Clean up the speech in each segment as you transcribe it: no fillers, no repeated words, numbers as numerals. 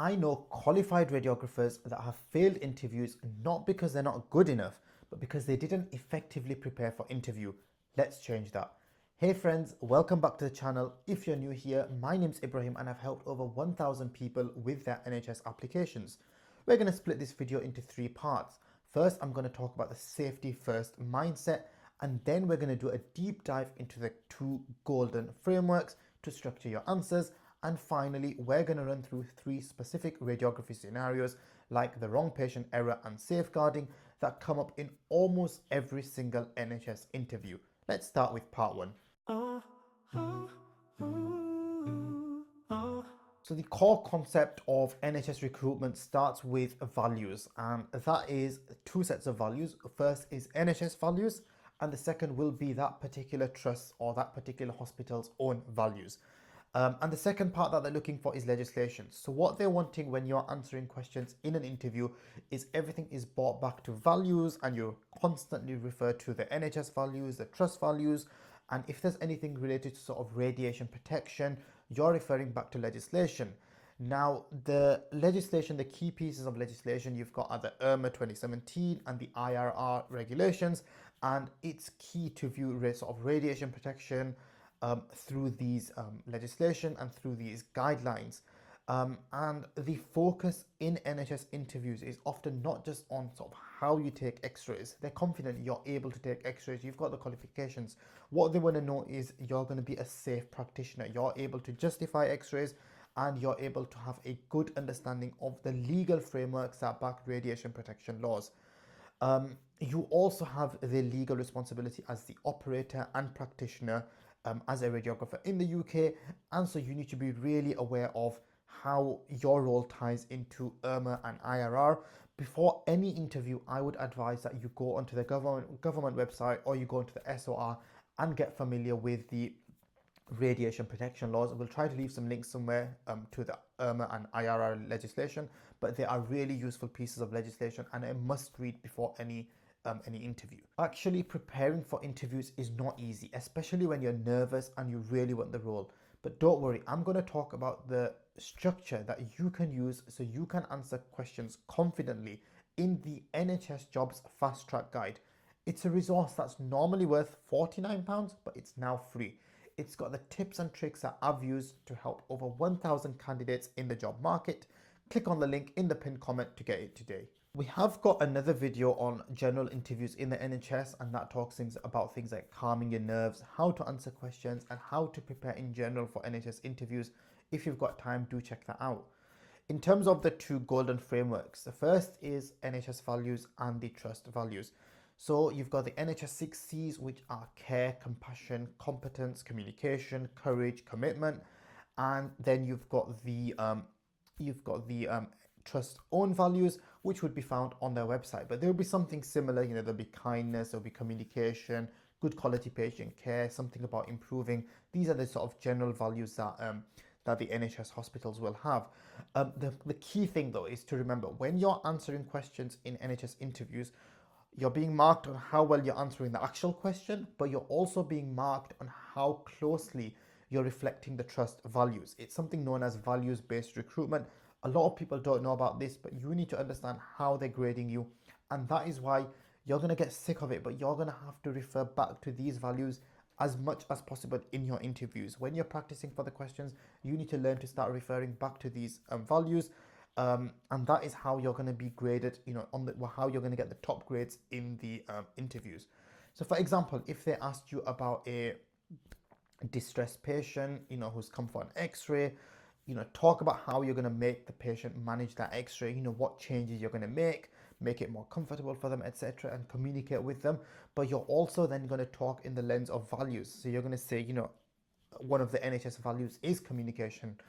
I know qualified radiographers that have failed interviews not because they're not good enough, but because they didn't effectively prepare for interview. Let's change that. Hey friends, welcome back to the channel. If you're new here, my name's Ibrahim and I've helped over 1,000 people with their NHS applications. We're going to split this video into three parts. First, I'm going to talk about the safety first mindset, and then we're going to do a deep dive into the two golden frameworks to structure your answers. And finally, we're going to run through three specific radiography scenarios like the wrong patient error and safeguarding that come up in almost every single NHS interview. Let's start with part one. So the core concept of NHS recruitment starts with values, and that is two sets of values. First is NHS values, and the second will be that particular trust or that particular hospital's own values. And the second part that they're looking for is legislation. So what they're wanting when you're answering questions in an interview is everything is brought back to values, and you constantly refer to the NHS values, the trust values, and if there's anything related to sort of radiation protection, you're referring back to legislation. Now, the legislation, the key pieces of legislation, you've got the IRMA 2017 and the IRR regulations, and it's key to view sort of radiation protection through these legislation and through these guidelines. And the focus in NHS interviews is often not just on sort of how you take x-rays. They're confident you're able to take x-rays, you've got the qualifications. What they want to know is you're going to be a safe practitioner, you're able to justify x-rays, and you're able to have a good understanding of the legal frameworks that back radiation protection laws. You also have the legal responsibility as the operator and practitioner as a radiographer in the UK, and so you need to be really aware of how your role ties into IRMA and IRR. Before any interview, I would advise that you go onto the government website or you go into the SOR and get familiar with the radiation protection laws. We'll try to leave some links somewhere to the IRMA and IRR legislation, but they are really useful pieces of legislation and a must read before any interview. Actually, preparing for interviews is not easy, especially when you're nervous and you really want the role. But don't worry, I'm going to talk about the structure that you can use so you can answer questions confidently in the NHS Jobs Fast Track Guide. It's a resource that's normally worth £49, but it's now free. It's got the tips and tricks that I've used to help over 1,000 candidates in the job market. Click on the link in the pinned comment to get it today. We have got another video on general interviews in the NHS, and that talks about things like calming your nerves, how to answer questions, and how to prepare in general for NHS interviews. If you've got time, do check that out. In terms of the two golden frameworks, the first is NHS values and the trust values. So you've got the NHS 6 Cs, which are care, compassion, competence, communication, courage, commitment, and then you've got the trust own values, which would be found on their website. But there will be something similar, there'll be kindness, there'll be communication, good quality patient care, something about improving. These are the sort of general values that the NHS hospitals will have. The key thing though is to remember when you're answering questions in NHS interviews, you're being marked on how well you're answering the actual question, but you're also being marked on how closely you're reflecting the trust values. It's something known as values-based recruitment. A lot of people don't know about this, but you need to understand how they're grading you, and that is why you're going to get sick of it, but you're going to have to refer back to these values as much as possible in your interviews. When you're practicing for the questions, you need to learn to start referring back to these values, and that is how you're going to be graded, how you're going to get the top grades in the interviews. So for example, if they asked you about a distressed patient, who's come for an x-ray, talk about how you're going to make the patient manage that x-ray, what changes you're going to make it more comfortable for them, etc., and communicate with them. But you're also then going to talk in the lens of values. So you're going to say, one of the NHS values is communication.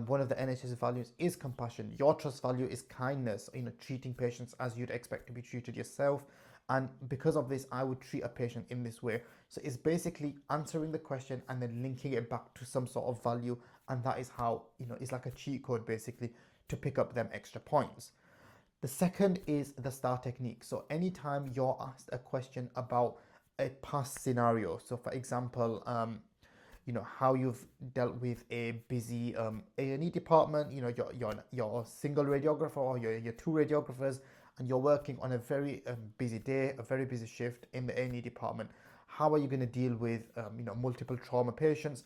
One of the NHS values is compassion. Your trust value is kindness, treating patients as you'd expect to be treated yourself. And because of this, I would treat a patient in this way. So it's basically answering the question and then linking it back to some sort of value. And that is how, it's like a cheat code basically to pick up them extra points. The second is the STAR technique. So anytime you're asked a question about a past scenario, so for example, how you've dealt with a busy A&E department. You're a single radiographer, or you're two radiographers, and you're working on a very busy day, a very busy shift in the A&E department. How are you going to deal with multiple trauma patients?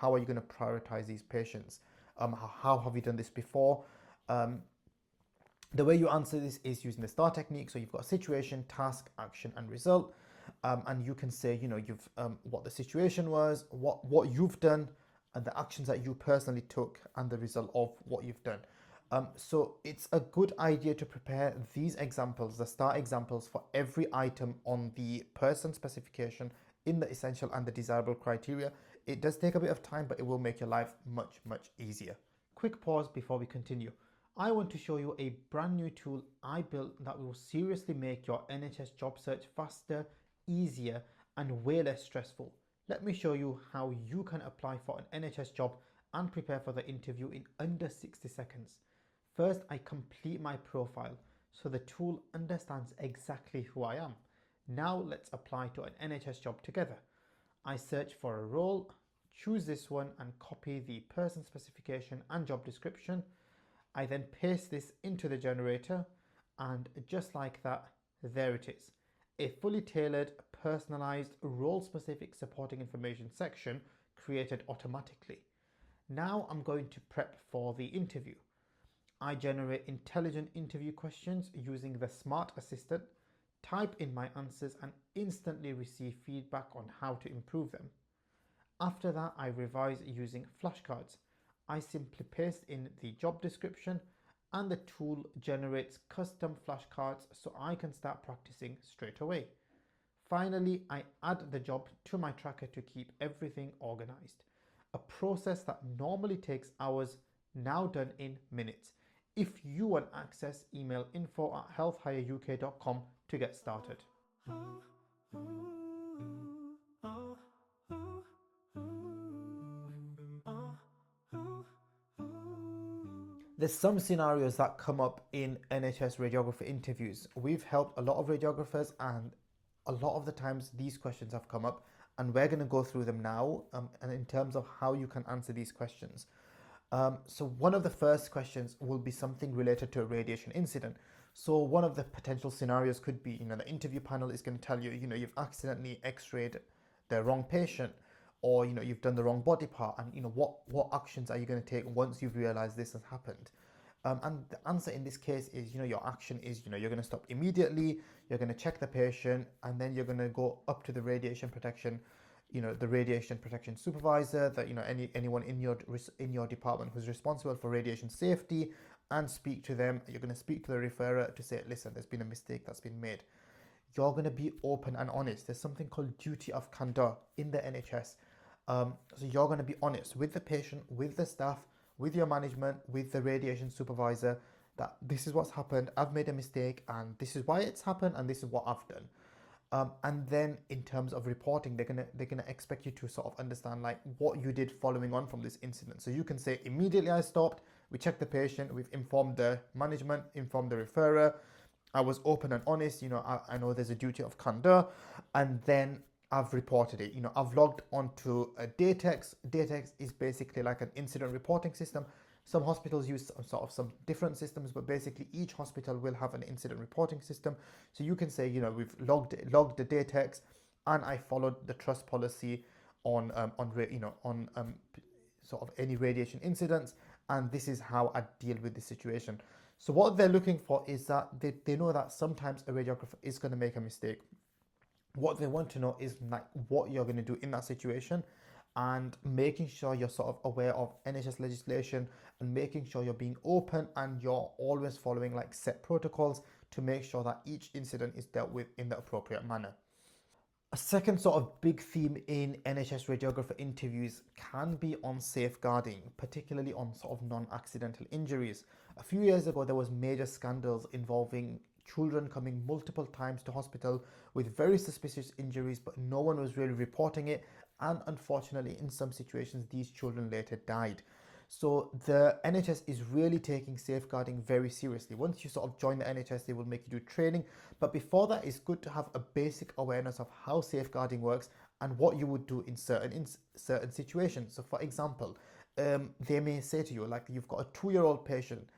How are you going to prioritize these patients? How have you done this before? The way you answer this is using the STAR technique. So you've got situation, task, action, and result. And you can say, you've what the situation was, what you've done, and the actions that you personally took, and the result of what you've done. So it's a good idea to prepare these examples, the STAR examples, for every item on the person specification in the essential and the desirable criteria. It does take a bit of time, but it will make your life much, much easier. Quick pause before we continue. I want to show you a brand new tool I built that will seriously make your NHS job search faster, easier, and way less stressful. Let me show you how you can apply for an NHS job and prepare for the interview in under 60 seconds. First, I complete my profile so the tool understands exactly who I am. Now let's apply to an NHS job together. I search for a role, choose this one, and copy the person specification and job description. I then paste this into the generator, and just like that, there it is. A fully tailored, personalized, role-specific supporting information section created automatically. Now I'm going to prep for the interview. I generate intelligent interview questions using the Smart Assistant, type in my answers, and instantly receive feedback on how to improve them. After that, I revise using flashcards. I simply paste in the job description, and the tool generates custom flashcards so I can start practicing straight away. Finally, I add the job to my tracker to keep everything organized. A process that normally takes hours, now done in minutes. If you want access, email info@healthhireuk.com to get started. There's some scenarios that come up in NHS radiographer interviews. We've helped a lot of radiographers, and a lot of the times these questions have come up, and we're going to go through them now, and in terms of how you can answer these questions. So one of the first questions will be something related to a radiation incident. So one of the potential scenarios could be, the interview panel is going to tell you, you've accidentally x-rayed the wrong patient, or you've done the wrong body part, and what actions are you going to take once you've realized this has happened. And the answer in this case is, your action is, you're going to stop immediately, you're going to check the patient, and then you're going to go up to the radiation protection, the radiation protection supervisor, that anyone in your department who's responsible for radiation safety, and speak to them. You're going to speak to the referrer to say, listen, there's been a mistake that's been made. You're going to be open and honest. There's something called duty of candour in the NHS. So you're going to be honest with the patient, with the staff, with your management, with the radiation supervisor, that this is what's happened, I've made a mistake, and this is why it's happened, and this is what I've done. And then in terms of reporting, they're gonna expect you to sort of understand like what you did following on from this incident. So you can say, immediately I stopped, we checked the patient, we've informed the management, informed the referrer, I was open and honest, I know there's a duty of candour, and then I've reported it. I've logged onto a Datex. Datex is basically like an incident reporting system. Some hospitals use some different systems, but basically each hospital will have an incident reporting system. So you can say, we've logged the Datex, and I followed the trust policy on sort of any radiation incidents, and this is how I deal with the situation. So what they're looking for is that they know that sometimes a radiographer is going to make a mistake. What they want to know is like what you're going to do in that situation, and making sure you're sort of aware of NHS legislation, and making sure you're being open and you're always following like set protocols to make sure that each incident is dealt with in the appropriate manner. A second sort of big theme in NHS radiographer interviews can be on safeguarding, particularly on sort of non-accidental injuries. A few years ago, there was major scandals involving children coming multiple times to hospital with very suspicious injuries, but no one was really reporting it. And unfortunately, in some situations, these children later died. So the NHS is really taking safeguarding very seriously. Once you sort of join the NHS, they will make you do training. But before that, it's good to have a basic awareness of how safeguarding works and what you would do in certain situations. So for example, they may say to you, like, you've got a 2-year-old patient,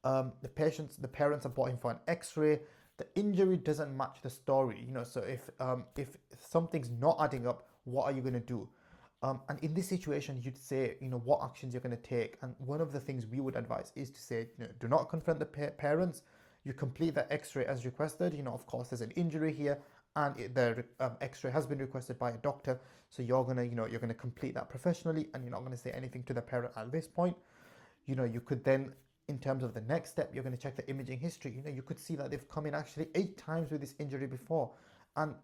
the parents are brought in for an x-ray, the injury doesn't match the story, so if something's not adding up, what are you going to do? And in this situation, you'd say, what actions you're going to take. And one of the things we would advise is to say, do not confront the parents. You complete the x-ray as requested. Of course, there's an injury here, and the x-ray has been requested by a doctor. So you're going to, you're going to complete that professionally, and you're not going to say anything to the parent at this point. You could then, in terms of the next step, you're going to check the imaging history. You could see that they've come in actually 8 times with this injury before. And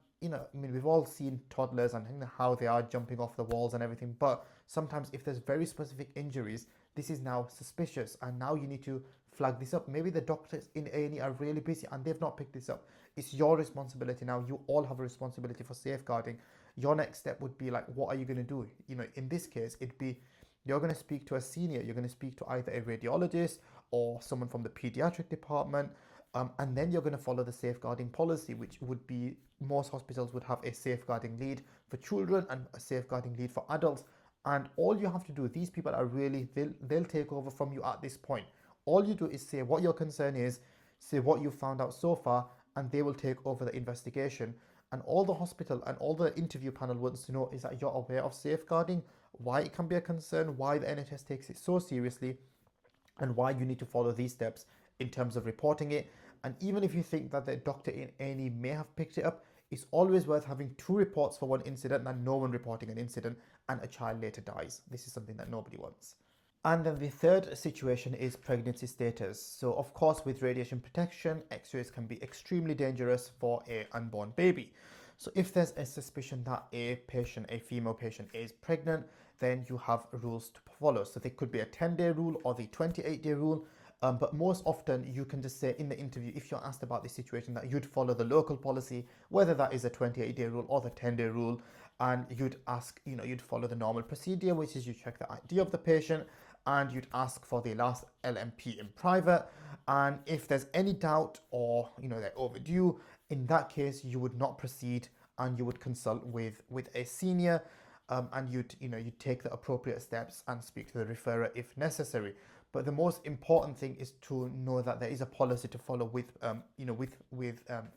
we've all seen toddlers and how they are jumping off the walls and everything, but sometimes if there's very specific injuries, this is now suspicious, and now you need to flag this up. Maybe the doctors in A&E are really busy and they've not picked this up. It's your responsibility now. You all have a responsibility for safeguarding. Your next step would be like, what are you going to do? In this case, it'd be, you're going to speak to a senior. You're going to speak to either a radiologist or someone from the pediatric department. And then you're going to follow the safeguarding policy, which would be, most hospitals would have a safeguarding lead for children and a safeguarding lead for adults. And all you have to do, these people are really, they'll take over from you at this point. All you do is say what your concern is, say what you found out so far, and they will take over the investigation. And all the hospital and all the interview panel wants to know is that you're aware of safeguarding, why it can be a concern, why the NHS takes it so seriously, and why you need to follow these steps in terms of reporting it. And even if you think that the doctor in A&E may have picked it up, it's always worth having 2 reports for one incident than no one reporting an incident and a child later dies. This is something that nobody wants. And then the third situation is pregnancy status. So of course, with radiation protection, x-rays can be extremely dangerous for an unborn baby. So if there's a suspicion that a female patient is pregnant, then you have rules to follow. So there could be a 10-day rule or the 28-day rule. But most often you can just say in the interview, if you're asked about this situation, that you'd follow the local policy, whether that is a 28-day rule or the 10-day rule. And you'd ask, you'd follow the normal procedure, which is you check the ID of the patient and you'd ask for the last LMP in private. And if there's any doubt or, they're overdue, in that case, you would not proceed and you would consult with a senior, and you'd take the appropriate steps and speak to the referrer if necessary. But the most important thing is to know that there is a policy to follow with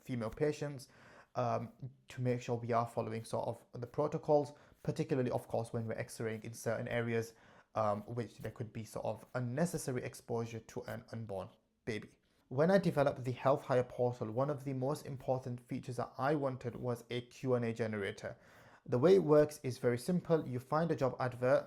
female patients, to make sure we are following sort of the protocols, particularly, of course, when we're x-raying in certain areas, which there could be sort of unnecessary exposure to an unborn baby. When I developed the Health Hire portal, one of the most important features that I wanted was a Q&A generator. The way it works is very simple. You find a job advert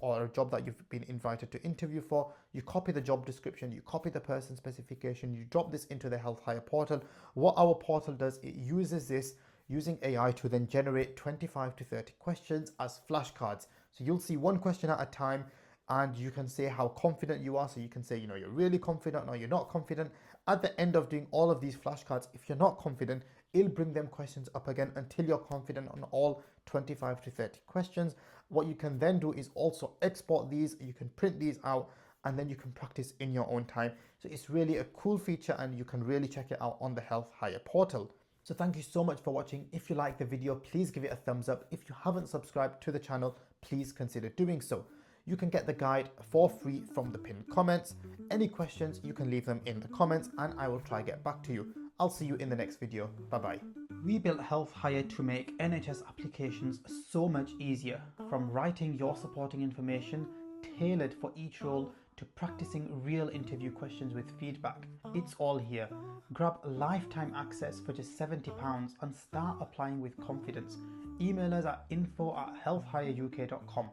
or a job that you've been invited to interview for, you copy the job description, you copy the person specification, you drop this into the Health Hire portal. What our portal does, it uses this using AI to then generate 25 to 30 questions as flashcards. So you'll see one question at a time and you can say how confident you are. So you can say, you're really confident or you're not confident. At the end of doing all of these flashcards, if you're not confident, it'll bring them questions up again until you're confident on all 25 to 30 questions. What you can then do is also export these, you can print these out, and then you can practice in your own time. So it's really a cool feature and you can really check it out on the Health Hire portal. So thank you so much for watching. If you like the video, please give it a thumbs up. If you haven't subscribed to the channel, please consider doing so. You can get the guide for free from the pinned comments. Any questions, you can leave them in the comments and I will try get back to you. I'll see you in the next video. Bye-bye. We built Health Hire to make NHS applications so much easier, from writing your supporting information tailored for each role to practicing real interview questions with feedback. It's all here. Grab lifetime access for just £70 and start applying with confidence. Email us at info@healthhireuk.com.